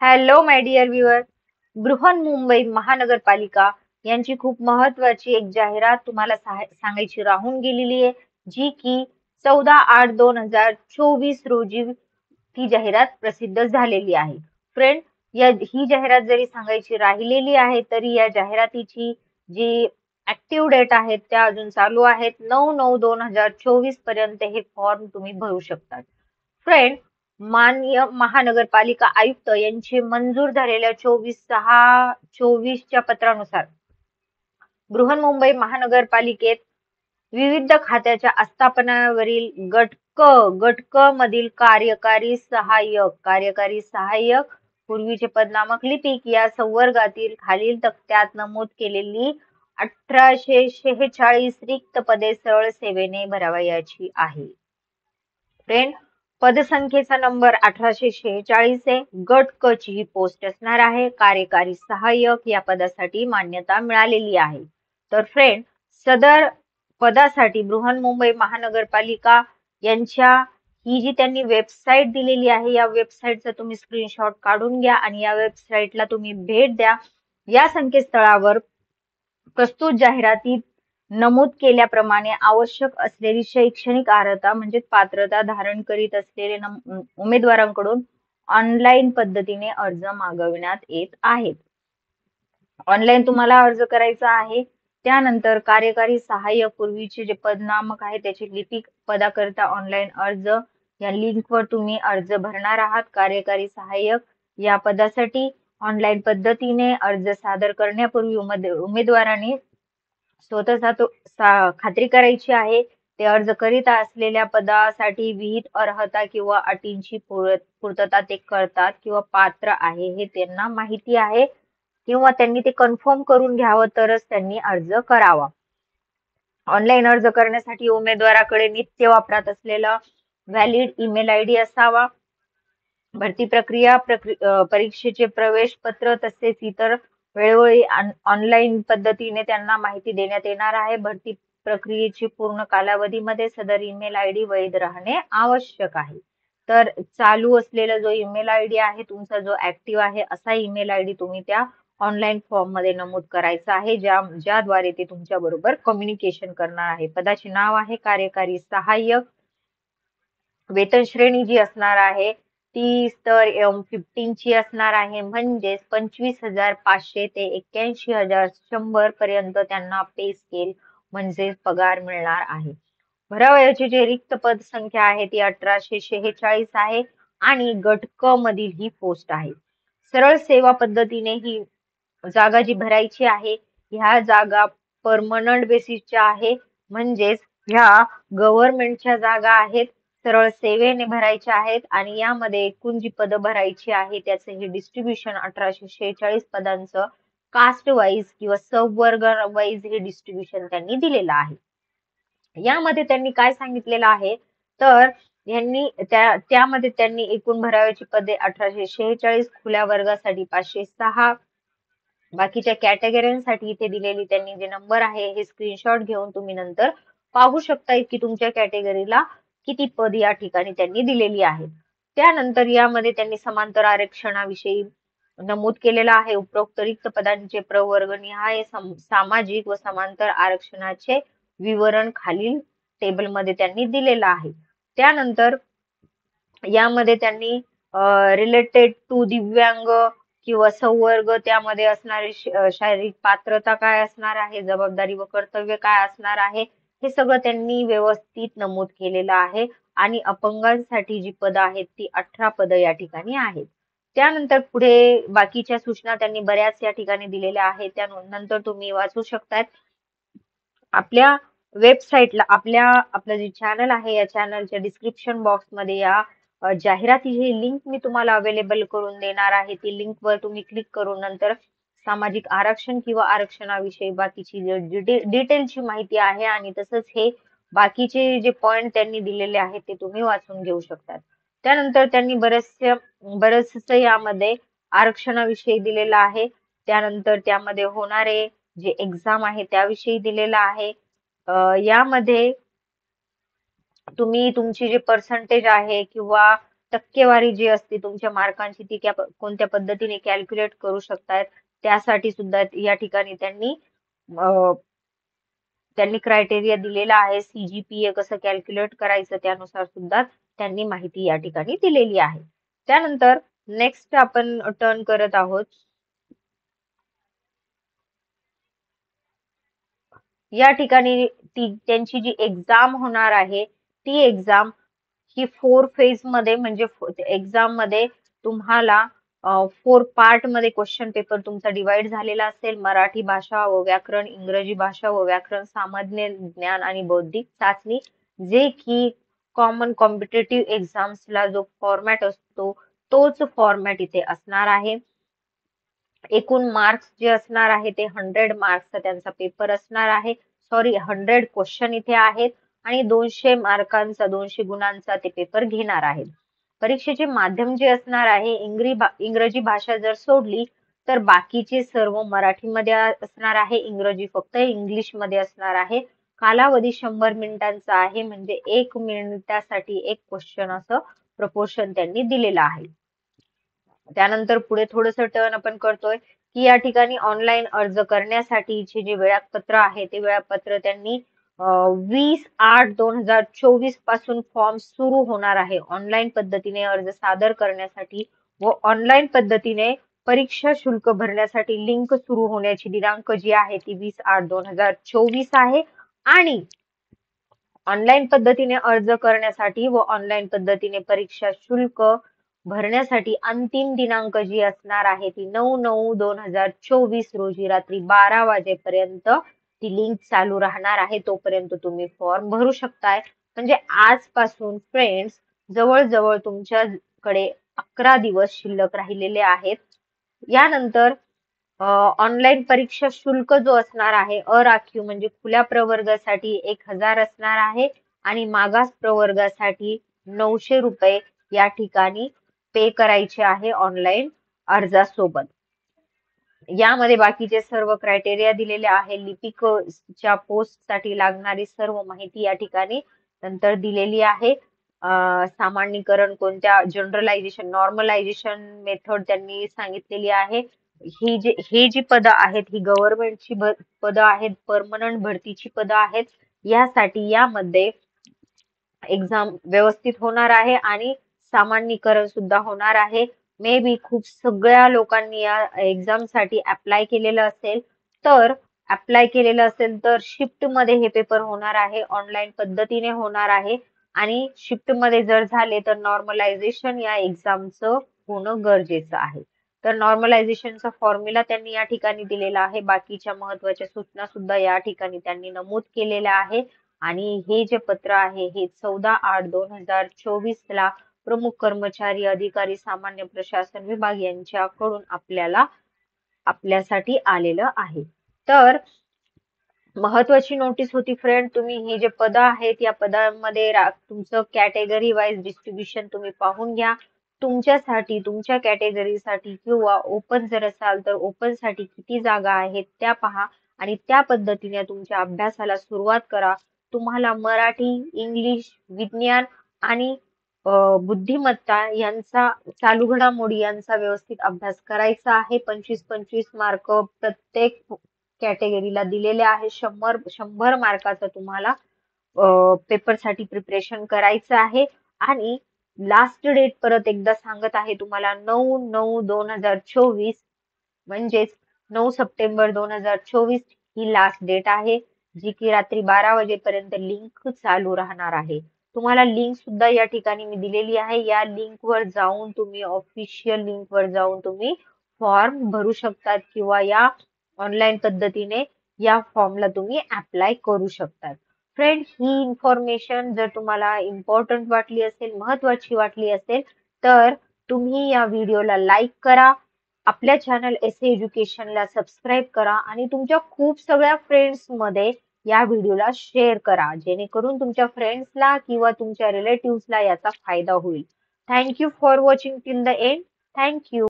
Hello my dear viewer. Brihanmumbai Mahanagarpalika यांची खूप महत्वाची एक जाहिरात तुम्हाला सांगायची राहून गेलेली आहे, जी की 14/8/2024 रोजी ती जाहिरात प्रसिद्ध झालेली आहे. फ्रेंड, ही जाहिरात जरी सांगायची राहिलेली आहे तरी या जाहिरातीची जी ऍक्टिव्ह डेट आहेत त्या अजून चालू आहेत. 9/9/2024 पर्यंत हे फॉर्म तुम्ही भरू शकतात. फ्रेंड, माननीय महानगरपालिका आयुक्त यांची मंजूर झालेल्या 24/6/24 पत्रानुसार बृहन्मुंबई महानगरपालिकेत विविध खात्याच्या आस्थापनावरील गट क मधील कार्यकारी सहाय्यक पूर्वीचे पदनामक लिपिक या संवर्गातील खालील तक्त्यात नमूद केलेली 1846 रिक्त पदे सरळ सेवेने भरावयाची आहे. फ्रेंड, पदसंख्येचा नंबर 1846 आहे. गट क ची ही पोस्ट असणार आहे. कार्यकारी सहाय्यक या पदासाठी मान्यता मिळालेली आहे. तर फ्रेंड, सदर पदासाठी बृहन्मुंबई महानगरपालिका यांच्या ही जी त्यांनी वेबसाईट दिलेली आहे, या वेबसाईटचा तुम्ही स्क्रीनशॉट काढून घ्या आणि या वेबसाईटला तुम्ही भेट द्या. या संकेतस्थळावर प्रस्तुत जाहिरातीत नमूद केल्याप्रमाणे आवश्यक असलेली शैक्षणिक अर्हता म्हणजे पात्रता धारण करीत असलेले उमेदवारांकडून ऑनलाईन पद्धतीने अर्ज मागविण्यात येत आहेत. ऑनलाईन तुम्हाला अर्ज करायचा आहे. त्यानंतर कार्यकारी सहाय्यक पूर्वीचे जे पदनामक आहे त्याची लिपिक पदाकरिता ऑनलाईन अर्ज या लिंकवर तुम्ही अर्ज भरणार आहात. कार्यकारी सहाय्यक या पदासाठी ऑनलाईन पद्धतीने अर्ज सादर करण्यापूर्वी उमेदवारांनी स्वतः खात्री करायची आहे. ते अर्ज करीत असलेल्या पदासाठी विहित अर्हता किंवा अटींची पूर्तता ते करतात किंवा पात्र आहे हे त्यांना माहिती आहे किंवा त्यांनी ते कन्फर्म करून घ्यावं तरच त्यांनी अर्ज करावा. ऑनलाईन अर्ज करण्यासाठी उमेदवाराकडे नित्य वापरात असलेला व्हॅलिड ईमेल आयडी असावा. भरती प्रक्रिया परीक्षेचे प्रवेश पत्र तसेच इतर वेळोवेळी ऑनलाईन पद्धतीने त्यांना माहिती देण्यात येणार आहे. भरती प्रक्रियेची पूर्ण कालावधीमध्ये सदर ईमेल आयडी वैध राहणे आवश्यक आहे. तर चालू असलेला जो ईमेल आयडी आहे तुमचा, जो ऍक्टिव्ह आहे असा ईमेल आयडी तुम्ही त्या ऑनलाईन फॉर्म मध्ये नमूद करायचा आहे, ज्याद्वारे ते तुमच्या बरोबर कम्युनिकेशन करणार आहे. पदाचे नाव आहे कार्यकारी सहाय्यक. वेतन श्रेणी जी असणार आहे ती स्तर M15 ची असणार आहे, म्हणजेच 25,500 ते 81,100 पर्यंत त्यांना पे स्केल म्हणजे पगार मिळणार आहे. भरावयाची जी रिक्त पद संख्या आहे ती 1846 आहे आणि गट क मधील ही पोस्ट आहे. सरळ सेवा पद्धतीने ही जागा जी भरायची आहे, ह्या जागा परमनंट बेसिसच्या आहे, म्हणजेच ह्या गव्हर्नमेंटच्या जागा आहेत, सरळ सेवेने भरायच्या आहेत आणि यामध्ये एकूण जी पदं भरायची आहे त्याचं हे डिस्ट्रीब्युशन 1846 पदांचं कास्ट वाईज किंवा सबवर्ग वाईज हे डिस्ट्रीब्युशन त्यांनी दिलेलं आहे. यामध्ये त्यांनी काय सांगितलेलं आहे तर त्यामध्ये त्यांनी एकूण भरावयाची पदे 1846, खुल्या वर्गासाठी 506, बाकीच्या कॅटेगरीसाठी इथे दिलेली त्यांनी जे नंबर आहे हे स्क्रीनशॉट घेऊन तुम्ही नंतर पाहू शकता की तुमच्या कॅटेगरीला किती पद या ठिकाणी त्यांनी दिलेली आहेत. त्यानंतर यामध्ये त्यांनी समांतर आरक्षणाविषयी नमूद केलेलं आहे. उपरोक्त रिक्त पदांचे प्रवर्गनिहाय सामाजिक व समांतर आरक्षणाचे विवरण खालील टेबलमध्ये त्यांनी दिलेलं आहे. त्यानंतर यामध्ये त्यांनी रिलेटेड टू दिव्यांग किंवा संवर्ग त्यामध्ये असणारी शारीरिक पात्रता काय असणार आहे, जबाबदारी व कर्तव्य काय असणार आहे, हे सगळं त्यांनी व्यवस्थित नमूद केलेलं आहे. आणि अपंगांसाठी जी पदं आहेत ती 18 पदं या ठिकाणी आहेत. त्यानंतर पुढे बाकीच्या सूचना त्यांनी बऱ्याच या ठिकाणी दिलेल्या आहेत, त्यानंतर तुम्ही वाचू शकतात. आपल्या वेबसाईटला आपलं जे चॅनल आहे या चॅनलच्या डिस्क्रिप्शन बॉक्स मध्ये या जाहिरातीची लिंक मी तुम्हाला अवेलेबल करून देणार आहे. ती लिंक वर तुम्ही क्लिक करून नंतर सामाजिक आरक्षण किंवा आरक्षणाविषयी बाकीची डिटेलची माहिती आहे आणि तसंच हे बाकीचे जे पॉइंट त्यांनी दिलेले आहेत ते तुम्ही वाचून घेऊ शकतात. त्यानंतर त्यांनी बरेचसे यामध्ये आरक्षणाविषयी दिलेलं आहे. त्यानंतर त्यामध्ये होणारे जे एक्झाम आहे त्याविषयी दिलेलं आहे. यामध्ये तुम्ही तुमची जे पर्सेंटेज आहे किंवा टक्केवारी जी असते तुमच्या मार्कांची ती कोणत्या पद्धतीने कॅल्क्युलेट करू शकतायत त्यासाठी सुद्धा या ठिकाणी त्यांनी क्रायटेरिया दिलेला आहे. CGPA कसं कॅल्क्युलेट करायचं त्यानुसार सुद्धा त्यांनी माहिती या ठिकाणी दिलेली आहे. त्यानंतर नेक्स्ट आपण टर्न करत आहोत. या ठिकाणी त्यांची जी एक्झाम होणार आहे ती एक्झाम ही 4 फेज मध्ये म्हणजे एक्झाम मध्ये तुम्हाला 4 पार्ट मध्ये क्वेश्चन पेपर तुमचा डिवाइड झालेला असेल. मराठी भाषा व व्याकरण, इंग्रजी भाषा व व्याकरण, सामान्य ज्ञान आणि बौद्धिक चाचणी, जे की कॉमन कॉम्पिटेटिव्ह एक्झाम्सला जो फॉर्मॅट असतो तोच फॉर्मॅट इथे असणार आहे. एकूण मार्क्स जे असणार आहे ते 100 मार्क्सचा त्यांचा पेपर असणार आहे. सॉरी 100 क्वेश्चन इथे आहेत आणि 200 मार्कांचा 200 गुणांचा ते पेपर घेणार आहेत. परीक्षेचे माध्यम जे असणार आहे इंग्रजी भाषा जर सोडली तर बाकीचे सर्व मराठीमध्ये असणार आहे. इंग्रजी फक्त इंग्लिश मध्ये असणार आहे. कालावधी 100 मिनिटांचा आहे म्हणजे 1 मिनिटासाठी एक क्वेश्चन असं प्रपोर्शन त्यांनी दिलेलं आहे. त्यानंतर पुढे थोडस टर्न आपण करतोय की या ठिकाणी ऑनलाईन अर्ज करण्यासाठीचे जे वेळापत्र आहे ते वेळापत्र त्यांनी 20/8/2024 पासून फॉर्म सुरू होणार आहे. ऑनलाईन पद्धतीने अर्ज सादर करण्यासाठी व ऑनलाईन पद्धतीने परीक्षा शुल्क भरण्यासाठी लिंक सुरू होण्याची दिनांक जी आहे ती 20/8/2024 आहे. आणि ऑनलाईन पद्धतीने अर्ज करण्यासाठी व ऑनलाईन पद्धतीने परीक्षा शुल्क भरण्यासाठी अंतिम दिनांक जी असणार आहे ती 9/9/2024 रोजी रात्री 12 वाजेपर्यंत ती लिंक चालू राहणार आहे. तोपर्यंत तुम्ही फॉर्म भरू शकताय. म्हणजे आजपासून फ्रेंड्स जवळजवळ तुमच्याकडे 11 दिवस शिल्लक राहिलेले आहेत. यानंतर ऑनलाईन परीक्षा शुल्क जो असणार आहे अराखीव म्हणजे खुल्या प्रवर्गासाठी 1000 असणार आहे आणि मागास प्रवर्गासाठी 900 रुपये या ठिकाणी पे करायचे आहे ऑनलाईन अर्जासोबत. यामध्ये बाकीचे सर्व क्रायटेरिया दिलेले आहे. लिपिकच्या पोस्ट साठी लागणारी सर्व माहिती या ठिकाणी नंतर दिलेली आहे. सामान्यीकरण कोणत्या जनरलायझेशन नॉर्मलायझेशन मेथड त्यांनी सांगितलेली आहे. ही जी पदं आहेत ही गव्हर्नमेंटची पदं आहेत, परमनंट भरतीची पदं आहेत. यासाठी यामध्ये एक्झाम व्यवस्थित होणार आहे आणि सामान्यीकरण सुद्धा होणार आहे. मे बी खूप सगळ्या लोकांनी या एक्झाम साठी अप्लाय केलेलं असेल तर शिफ्ट मध्ये हे पेपर होणार आहे. ऑनलाईन पद्धतीने होणार आहे आणि शिफ्ट मध्ये जर झाले तर नॉर्मलायझेशन या एक्झामचं होणं गरजेचं आहे. तर नॉर्मलायझेशनचा फॉर्म्युला त्यांनी या ठिकाणी दिलेला आहे. बाकीच्या महत्वाच्या सूचना सुद्धा या ठिकाणी त्यांनी नमूद केलेल्या आहे. आणि हे जे पत्र आहे हे 14/8/2024 ला प्रमुख कर्मचारी अधिकारी सामान्य प्रशासन विभाग यांच्याकडून आपल्यासाठी आलेलं आहे. तर महत्वाची नोटीस होती फ्रेंड, तुम्ही हे जे पद आहेत या पदांमध्ये तुमचं कॅटेगरी वाईज डिस्ट्रीब्युशन तुम्ही पाहून घ्या. तुमच्यासाठी तुमच्या कॅटेगरीसाठी किंवा ओपन जर असाल तर ओपन साठी किती जागा आहेत त्या पहा आणि त्या पद्धतीने तुमच्या अभ्यासाला सुरुवात करा. तुम्हाला मराठी, इंग्लिश, विज्ञान आणि बुद्धिमत्ता यांचा चालू घडामोडी यांचा व्यवस्थित अभ्यास करायचा आहे. 25-25 मार्क प्रत्येक कॅटेगरीला दिलेले आहे. 100 मार्काचा तुम्हाला पेपर साठी प्रिपरेशन करायचं आहे. आणि लास्ट डेट परत एकदा सांगत आहे तुम्हाला 9/9/2024 म्हणजेच 9 सप्टेंबर 2024 ही लास्ट डेट आहे, जी की रात्री 12 वाजेपर्यंत लिंक चालू राहणार आहे. तुम्हाला लिंक सुद्धा या ठिकाणी मी दिलेली आहे. या लिंक वर जाऊन तुम्ही ऑफिशियल लिंक वर जाऊन तुम्ही फॉर्म भरू शकतात किंवा या ऑनलाईन पद्धतीने या फॉर्मला तुम्ही अप्लाय करू शकतात. फ्रेंड, ही इन्फॉर्मेशन जर तुम्हाला इम्पॉर्टंट वाटली असेल, महत्वाची वाटली असेल तर तुम्ही या व्हिडिओला लाईक करा, आपल्या चॅनल एस एज्युकेशनला सबस्क्राईब करा आणि तुमच्या खूप सगळ्या फ्रेंड्स मध्ये या व्हिडिओला शेअर करा, जेणेकरून तुमच्या फ्रेंड्सला किंवा तुमच्या रिलेटिव्हजला याचा फायदा होईल. Thank you for watching till the end. Thank you.